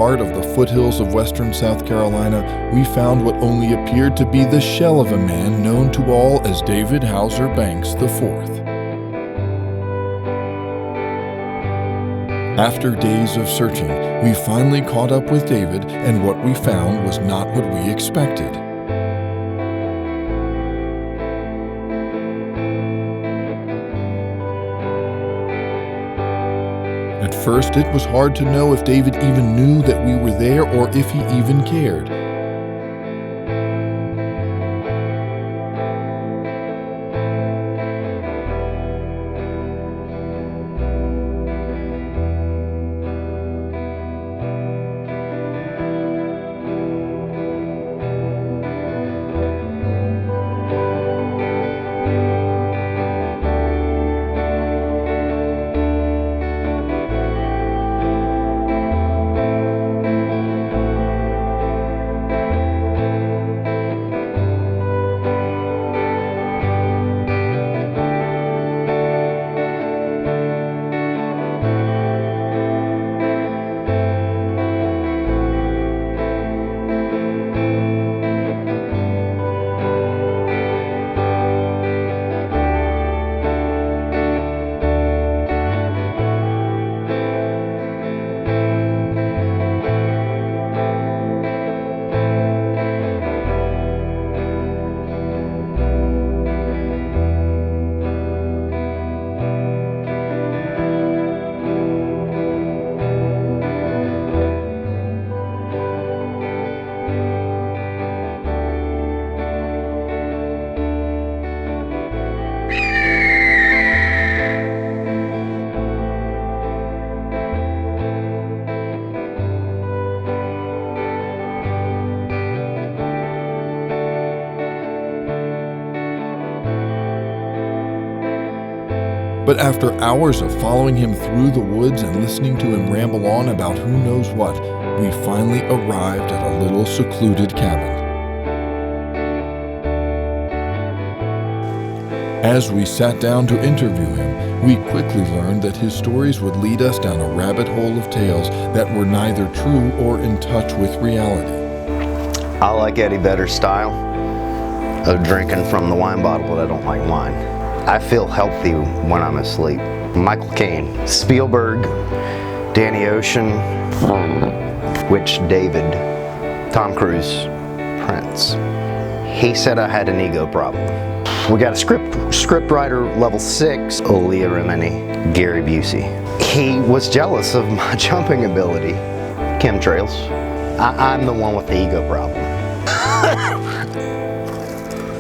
heart of the foothills of western South Carolina, we found what only appeared to be the shell of a man known to all as David Hauser Banks IV. After days of searching, we finally caught up with David, and what we found was not what we expected. At first, it was hard to know if David even knew that we were there or if he even cared. But after hours of following him through the woods and listening to him ramble on about who knows what, we finally arrived at a little secluded cabin. As we sat down to interview him, we quickly learned that his stories would lead us down a rabbit hole of tales that were neither true or in touch with reality. I like Eddie Vedder's style of drinking from the wine bottle, but I don't like wine. I feel healthy when I'm asleep. Michael Caine, Spielberg, Danny Ocean, Which David, Tom Cruise, Prince. He said I had an ego problem. We got a script writer level 6, Leah Remini, Gary Busey. He was jealous of my jumping ability. Chemtrails. I'm the one with the ego problem.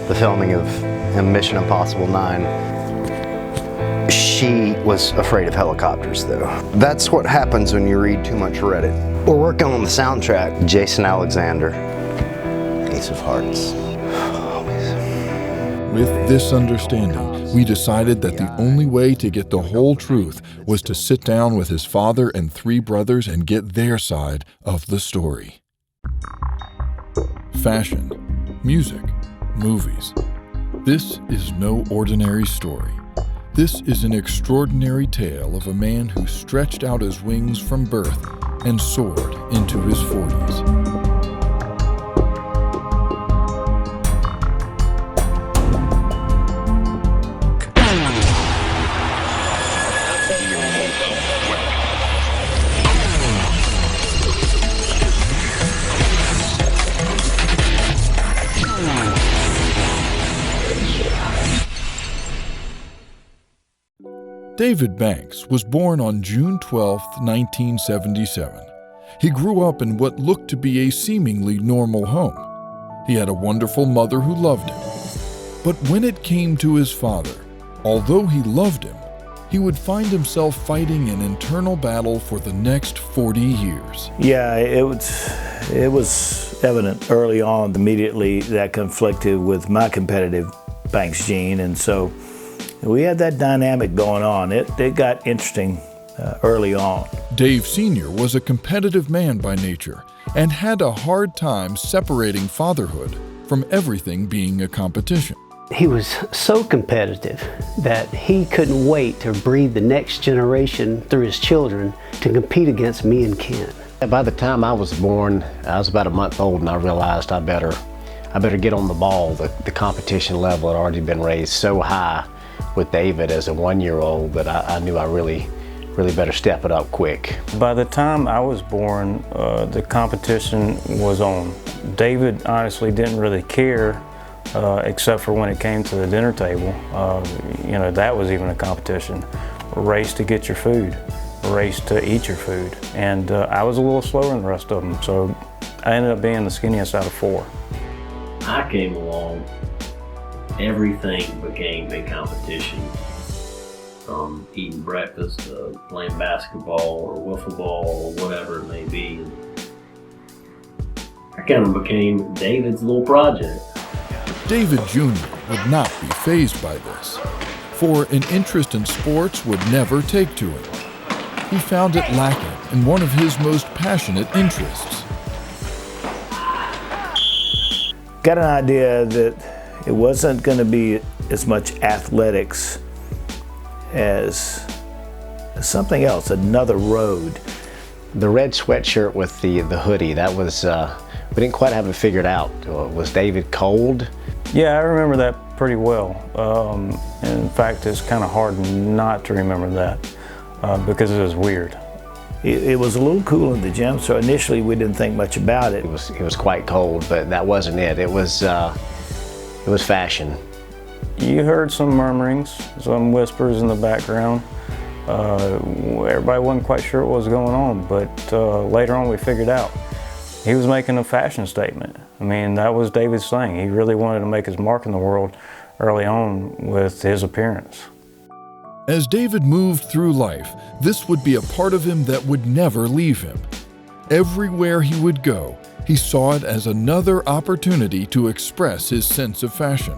The filming of Mission Impossible 9. She was afraid of helicopters, though. That's what happens when you read too much Reddit. We're working on the soundtrack. Jason Alexander, Ace of Hearts. With this understanding, we decided that the only way to get the whole truth was to sit down with his father and 3 brothers and get their side of the story. Fashion, music, movies. This is no ordinary story. This is an extraordinary tale of a man who stretched out his wings from birth and soared into his 40s. David Banks was born on June 12, 1977. He grew up in what looked to be a seemingly normal home. He had a wonderful mother who loved him. But when it came to his father, although he loved him, he would find himself fighting an internal battle for the next 40 years. Yeah, it was evident early on, immediately, that conflicted with my competitive Banks gene, and so we had that dynamic going on. It got interesting early on. Dave Sr. was a competitive man by nature and had a hard time separating fatherhood from everything being a competition. He was so competitive that he couldn't wait to breed the next generation through his children to compete against me and Ken. By the time I was born, I was about a month old, and I realized I better get on the ball. The competition level had already been raised so high with David as a 1-year-old that I knew I really better step it up quick. By the time I was born, the competition was on. David honestly didn't really care, except for when it came to the dinner table. That was even a competition. A race to get your food, a race to eat your food. And I was a little slower than the rest of them, so I ended up being the skinniest out of 4. I came along, everything became a competition. From eating breakfast to playing basketball or wiffle ball or whatever it may be. I kind of became David's little project. David Jr. would not be fazed by this, for an interest in sports would never take to him. He found it lacking in one of his most passionate interests. Got an idea that it wasn't going to be as much athletics as something else, another road. The red sweatshirt with the hoodie, that was, we didn't quite have it figured out. Was David cold? Yeah, I remember that pretty well. In fact, it's kind of hard not to remember that because it was weird. It was a little cool in the gym, so initially we didn't think much about it. It was quite cold, but that wasn't it. It was fashion. You heard some murmurings, some whispers in the background. Everybody wasn't quite sure what was going on, but later on we figured out. He was making a fashion statement. I mean, that was David's thing. He really wanted to make his mark in the world early on with his appearance. As David moved through life, this would be a part of him that would never leave him. Everywhere he would go, he saw it as another opportunity to express his sense of fashion.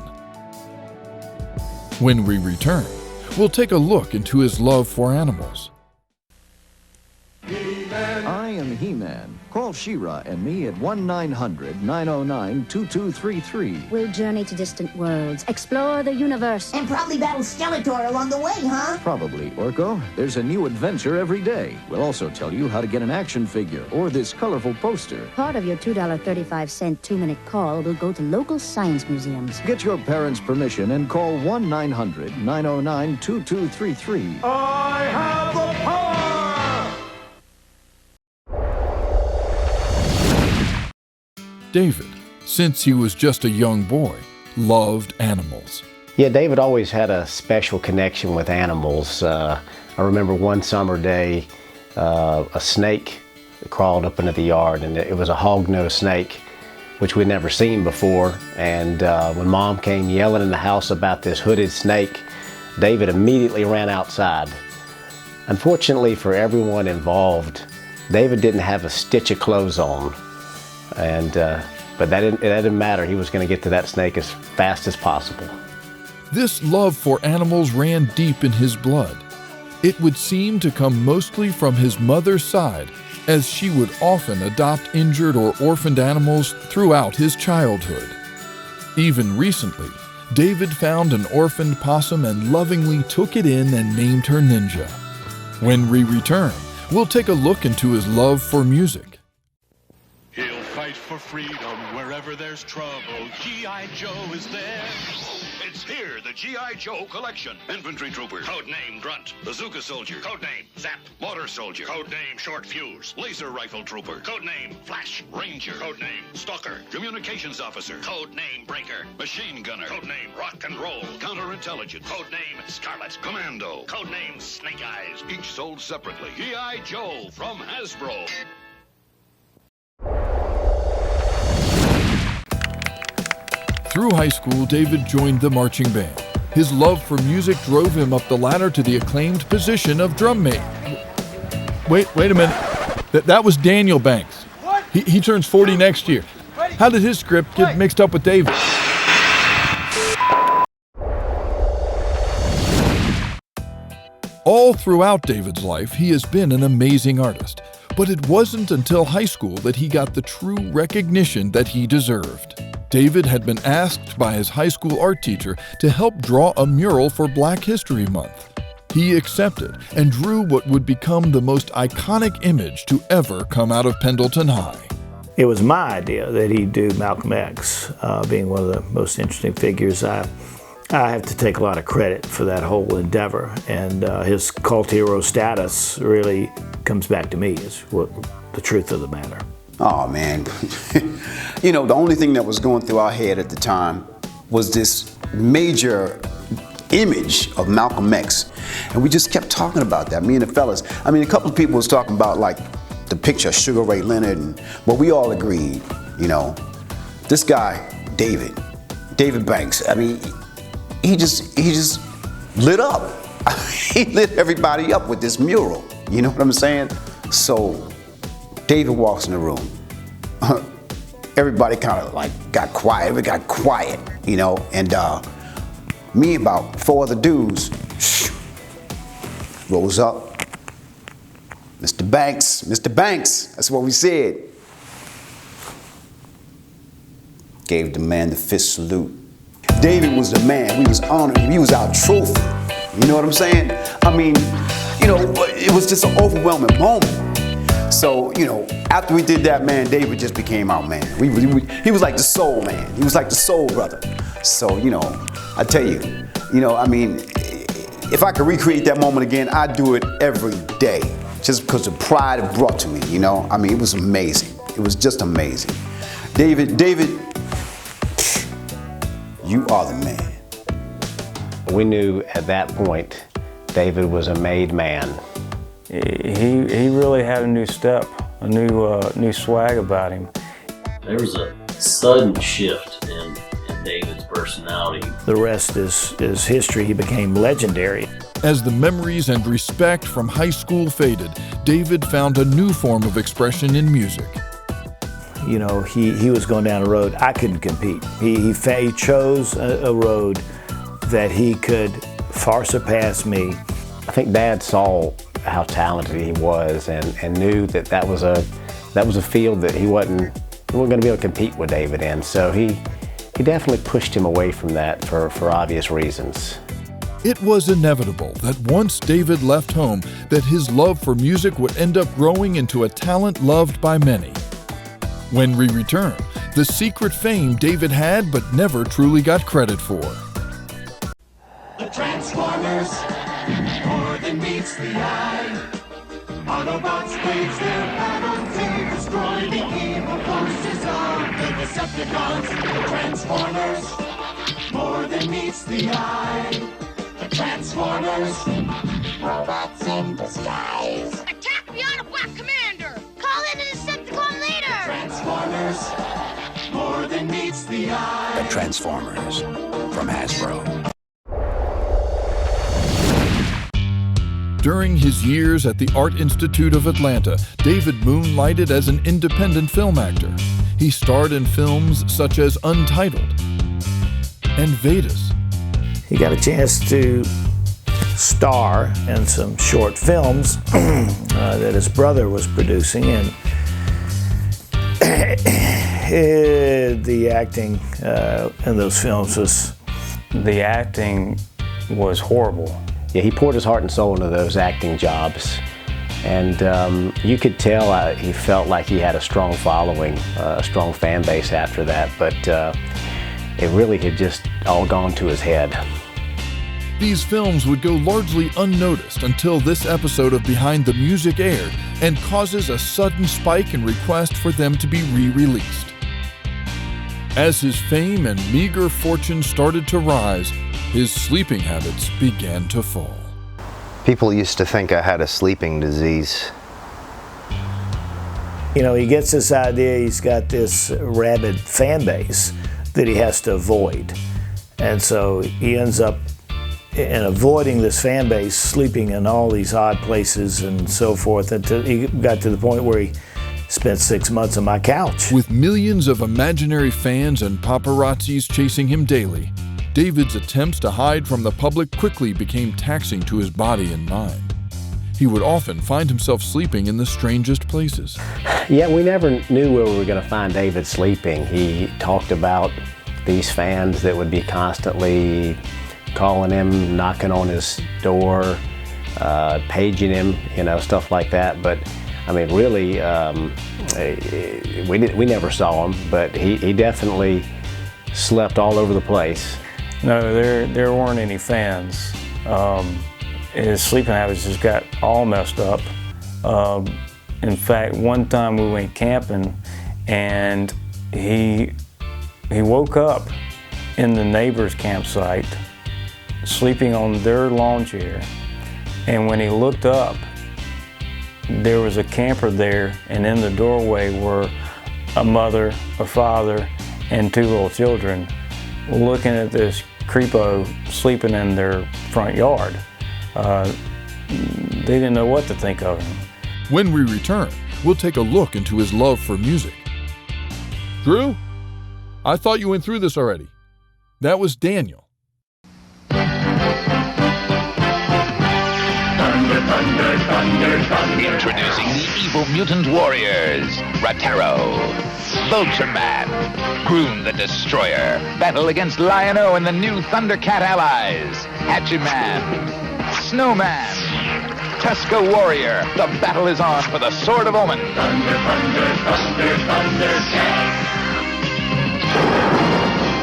When we return, we'll take a look into his love for animals. I am He-Man. Call She-Ra and me at 1-900-909-2233. We'll journey to distant worlds, explore the universe. And probably battle Skeletor along the way, huh? Probably, Orko. There's a new adventure every day. We'll also tell you how to get an action figure or this colorful poster. Part of your $2.35 2-minute call will go to local science museums. Get your parents' permission and call 1-900-909-2233. I have the power! David, since he was just a young boy, loved animals. Yeah, David always had a special connection with animals. I remember one summer day, a snake crawled up into the yard, and it was a hog-nosed snake, which we'd never seen before. And when Mom came yelling in the house about this hooded snake, David immediately ran outside. Unfortunately for everyone involved, David didn't have a stitch of clothes on. But that didn't matter. He was going to get to that snake as fast as possible. This love for animals ran deep in his blood. It would seem to come mostly from his mother's side, as she would often adopt injured or orphaned animals throughout his childhood. Even recently, David found an orphaned possum and lovingly took it in and named her Ninja. When we return, we'll take a look into his love for music. He'll fight for freedom wherever there's trouble. G.I. Joe is there. It's here, the G.I. Joe collection. Infantry Trooper. Codename Grunt. Bazooka Soldier. Codename Zap. Motor Soldier. Codename Short Fuse. Laser Rifle Trooper. Codename Flash. Ranger. Codename Stalker. Communications Officer. Codename Breaker. Machine Gunner. Codename Rock and Roll. Counterintelligence. Codename Scarlet. Commando. Codename Snake Eyes. Each sold separately. G.I. Joe from Hasbro. Through high school, David joined the marching band. His love for music drove him up the ladder to the acclaimed position of drum mate. Wait a minute. That was Daniel Banks. What? He turns 40 next year. How did his script get mixed up with David? All throughout David's life, he has been an amazing artist. But it wasn't until high school that he got the true recognition that he deserved. David had been asked by his high school art teacher to help draw a mural for Black History Month. He accepted and drew what would become the most iconic image to ever come out of Pendleton High. It was my idea that he do Malcolm X, being one of the most interesting figures. I have to take a lot of credit for that whole endeavor, and his cult hero status really comes back to me, is what the truth of the matter. Oh man, you know, the only thing that was going through our head at the time was this major image of Malcolm X, and we just kept talking about that, me and the fellas. I mean, a couple of people was talking about like the picture of Sugar Ray Leonard, but we all agreed, you know, this guy, David Banks, I mean, he just lit up. He lit everybody up with this mural, you know what I'm saying? So David walks in the room. Everybody kind of like got quiet, you know, and me and about 4 other dudes rose up. Mr. Banks, that's what we said. Gave the man the fist salute. David was the man, we was honored him, he was our trophy. You know what I'm saying? I mean, you know, it was just an overwhelming moment. So, you know, after we did that, man, David just became our man. He was like the soul man. He was like the soul brother. So, you know, I tell you, you know, I mean, if I could recreate that moment again, I'd do it every day. Just because the pride it brought to me, you know? I mean, it was amazing. It was just amazing. David, you are the man. We knew at that point, David was a made man. He really had a new step, a new swag about him. There was a sudden shift in David's personality. The rest is history. He became legendary. As the memories and respect from high school faded, David found a new form of expression in music. You know, he was going down a road I couldn't compete. He chose a road that he could far surpass me. I think Dad saw how talented he was and knew that was a field that he wasn't going to be able to compete with David in. So he definitely pushed him away from that for obvious reasons. It was inevitable that once David left home, that his love for music would end up growing into a talent loved by many. When we return, the secret fame David had but never truly got credit for. The Transformers, more than meets the eye. Autobots wage their battle to destroy the evil forces of the Decepticons. The Transformers, more than meets the eye. The Transformers, robots in disguise. Attack the Autobot commander! Call in a Decepticon leader! Transformers, more than meets the eye. The Transformers, from Hasbro. During his years at the Art Institute of Atlanta, David moonlighted as an independent film actor. He starred in films such as Untitled and Vedas. He got a chance to star in some short films that his brother was producing, and the acting in those films was... The acting was horrible. Yeah, he poured his heart and soul into those acting jobs, and you could tell he felt like he had a strong following, a strong fan base after that, but it really had just all gone to his head. These films would go largely unnoticed until this episode of Behind the Music aired and causes a sudden spike in request for them to be re-released. As his fame and meager fortune started to rise, his sleeping habits began to fall. People used to think I had a sleeping disease. You know, he gets this idea, he's got this rabid fan base that he has to avoid. And so he ends up, in avoiding this fan base, sleeping in all these odd places and so forth, until he got to the point where he spent 6 months on my couch. With millions of imaginary fans and paparazzis chasing him daily, David's attempts to hide from the public quickly became taxing to his body and mind. He would often find himself sleeping in the strangest places. Yeah, we never knew where we were going to find David sleeping. He talked about these fans that would be constantly calling him, knocking on his door, paging him, you know, stuff like that. But I mean, really, we never saw him, but he definitely slept all over the place. No, there weren't any fans. His sleeping habits just got all messed up. In fact, one time we went camping and he woke up in the neighbor's campsite, sleeping on their lawn chair. And when he looked up, there was a camper there, and in the doorway were a mother, a father, and 2 little children looking at this creepo sleeping in their front yard. They didn't know what to think of him. When we return, we'll take a look into his love for music. Drew, I thought you went through this already. That was Daniel. Introducing the evil mutant warriors, Ratero, Vulture-Man, Groom the Destroyer, battle against Lion-O and the new Thundercat allies, Hatchet-Man, Snowman, Tusker Warrior. The battle is on for the Sword of Omen.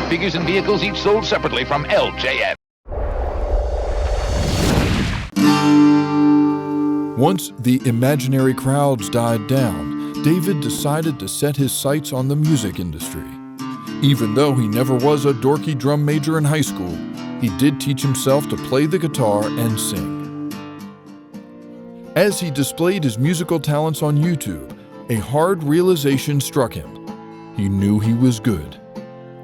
Figures and vehicles each sold separately from LJN. Once the imaginary crowds died down, David decided to set his sights on the music industry. Even though he never was a dorky drum major in high school, he did teach himself to play the guitar and sing. As he displayed his musical talents on YouTube, a hard realization struck him. He knew he was good.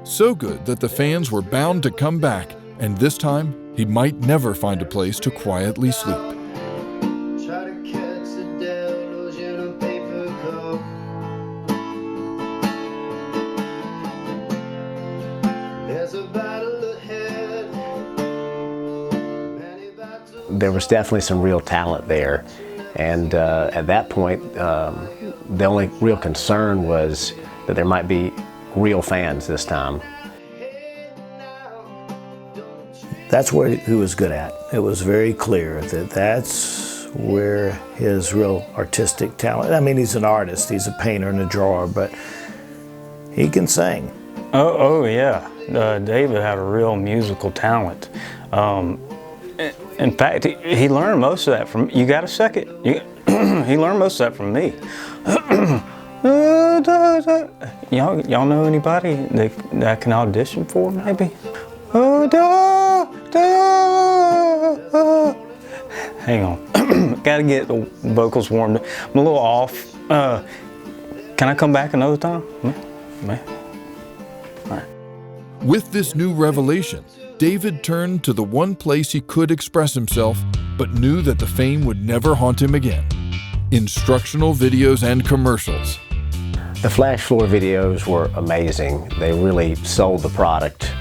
So good that the fans were bound to come back, and this time he might never find a place to quietly sleep. There was definitely some real talent there, and at that point the only real concern was that there might be real fans this time. That's what he was good at. It was very clear that that's where his real artistic talent, I mean, he's an artist, he's a painter and a drawer, but he can sing. Oh yeah, David had a real musical talent. In fact, he learned most of that from, you got a second? He learned most of that from me. Y'all know anybody that can audition for maybe? Hang on, gotta get the vocals warmed up. I'm a little off. Can I come back another time? Man. All right. With this new revelation, David turned to the one place he could express himself, but knew that the fame would never haunt him again: instructional videos and commercials. The flash floor videos were amazing. They really sold the product.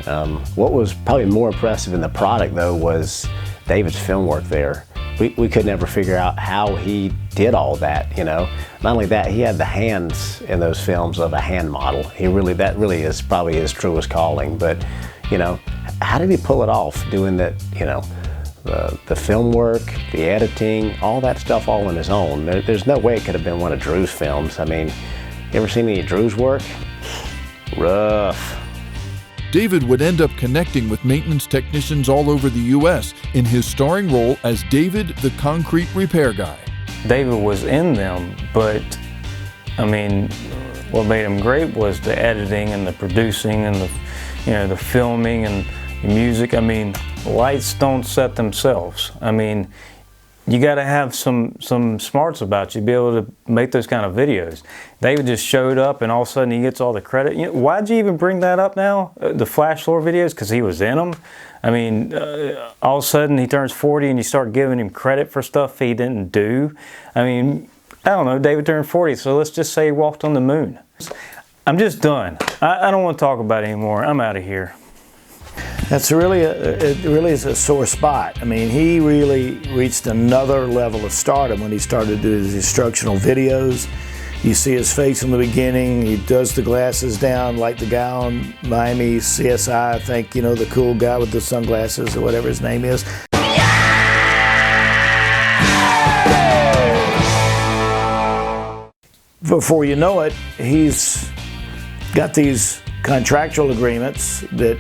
What was probably more impressive in the product, though, was David's film work there. We could never figure out how he did all that, you know. Not only that, he had the hands in those films of a hand model. That really is probably his truest calling. But, you know, how did he pull it off, doing that, you know, the film work, the editing, all that stuff all on his own? There's no way it could have been one of Drew's films. I mean, you ever seen any of Drew's work? Rough. David would end up connecting with maintenance technicians all over the U.S. in his starring role as David the Concrete Repair Guy. David was in them, but I mean, what made him great was the editing and the producing and the filming and the music. I mean, lights don't set themselves. I mean, you got to have some smarts about you to be able to make those kind of videos. David just showed up and all of a sudden he gets all the credit. You know, why'd you even bring that up now? The flash floor videos? Because he was in them? I mean, all of a sudden he turns 40 and you start giving him credit for stuff he didn't do. I mean, I don't know, David turned 40, so let's just say he walked on the moon. I'm just done. I don't want to talk about it anymore. I'm out of here. That's really it really is a sore spot. I mean, he really reached another level of stardom when he started to do his instructional videos. You see his face in the beginning. He does the glasses down like the guy on Miami CSI, I think, you know, the cool guy with the sunglasses or whatever his name is. before you know it, he's got these contractual agreements that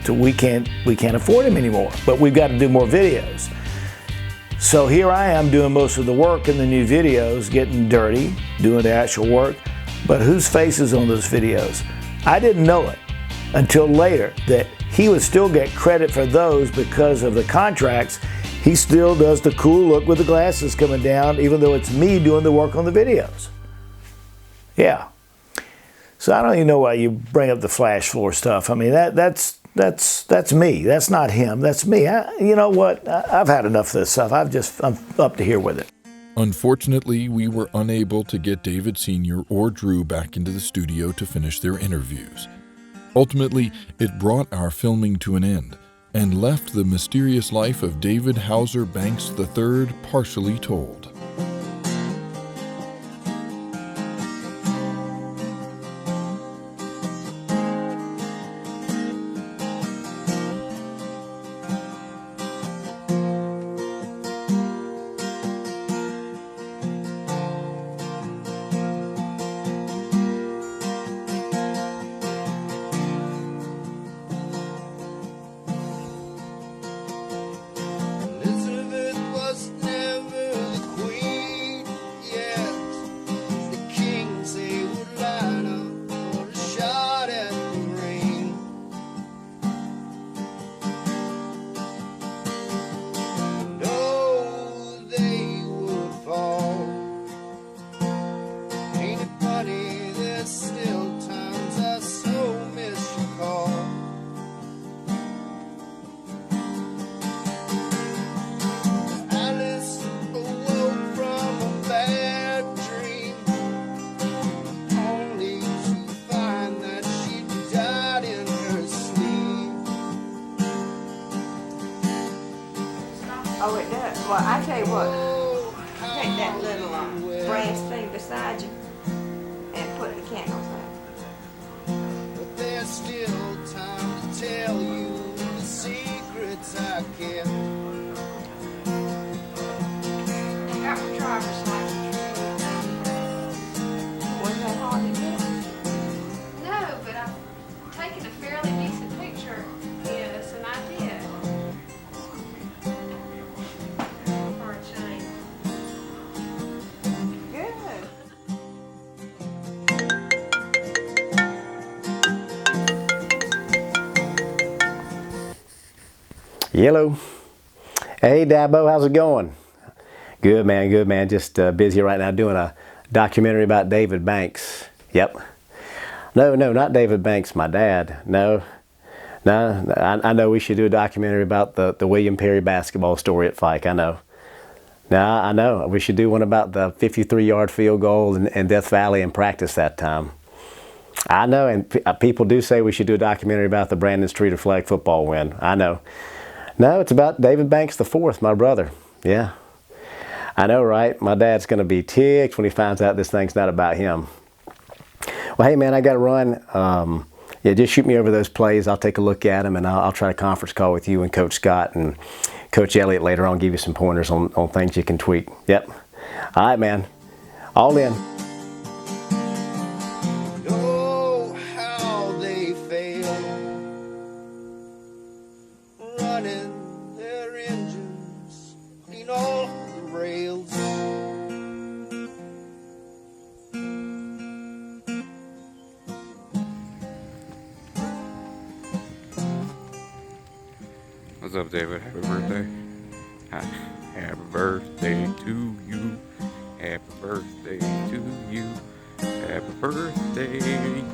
we can't afford him anymore. But we've got to do more videos. So here I am doing most of the work in the new videos, getting dirty, doing the actual work. But whose face is on those videos? I didn't know it until later that he would still get credit for those because of the contracts. He still does the cool look with the glasses coming down, even though it's me doing the work on the videos. Yeah. So I don't even know why you bring up the flash floor stuff. I mean, that's me. That's not him. That's me. You know what? I've had enough of this stuff. I'm up to here with it. Unfortunately, we were unable to get David Sr. or Drew back into the studio to finish their interviews. Ultimately, it brought our filming to an end and left the mysterious life of David Hauser Banks III partially told. Oh, it does. Well, I tell you what, take that little brass thing beside you and put the candles out. But there's still time to tell you the secrets I kept. I got my driver's license. Was that hard to get? No, but I've taken a fairly decent picture. Yes, and I did. For a change. Good. Yellow. Hey, Dabo, how's it going? Good, man, good, man. Just busy right now doing a documentary about David Banks. Yep. No, not David Banks, my dad. No, I know we should do a documentary about the William Perry basketball story at Fike. I know. No, I know. We should do one about the 53-yard field goal in Death Valley in practice that time. I know, and people do say we should do a documentary about the Brandon Streeter flag football win. I know. No, it's about David Banks IV, my brother. Yeah. I know, right? My dad's going to be ticked when he finds out this thing's not about him. Well, hey, man, I got to run. Yeah, just shoot me over those plays. I'll take a look at them, and I'll try a conference call with you and Coach Scott and Coach Elliott later on, give you some pointers on things you can tweak. Yep. All right, man. All in. Oh, how they fail, running their engines clean off the rails. What's up, David? Happy birthday. Happy birthday to you. Happy birthday to you. Happy birthday,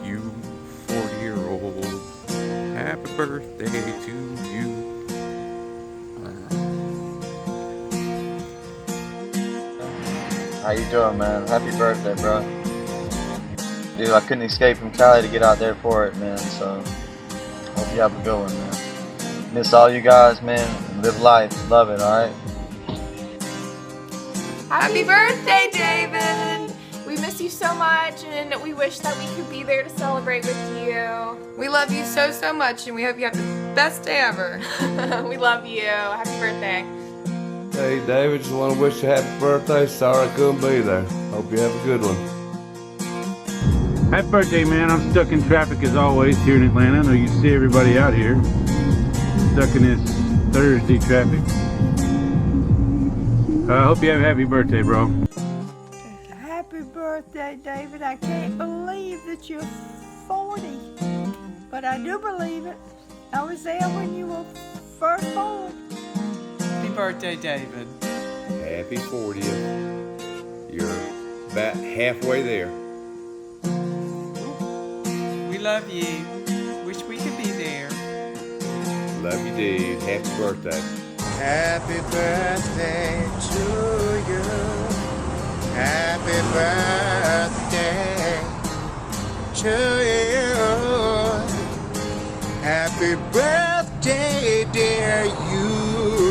you 40-year-old. Happy birthday to you. How you doing, man? Happy birthday, bro. Dude, I couldn't escape from Cali to get out there for it, man, so hope you have a good one, man. Miss all you guys, man. Live life. Love it, alright? Happy birthday, David! We miss you so much, and we wish that we could be there to celebrate with you. We love you so, so much, and we hope you have the best day ever. We love you. Happy birthday. Hey, David, just want to wish you a happy birthday. Sorry I couldn't be there. Hope you have a good one. Happy birthday, man. I'm stuck in traffic as always here in Atlanta. I know you see everybody out here. Stuck in this Thursday traffic. I hope you have a happy birthday, bro. Happy birthday, David. I can't believe that you're 40. But I do believe it. I was there when you were first born. Happy birthday, David. Happy 40th. You're about halfway there. We love you. Wish we could be there. Love you, dude. Happy birthday. Happy birthday to you. Happy birthday to you. Happy birthday, dear you.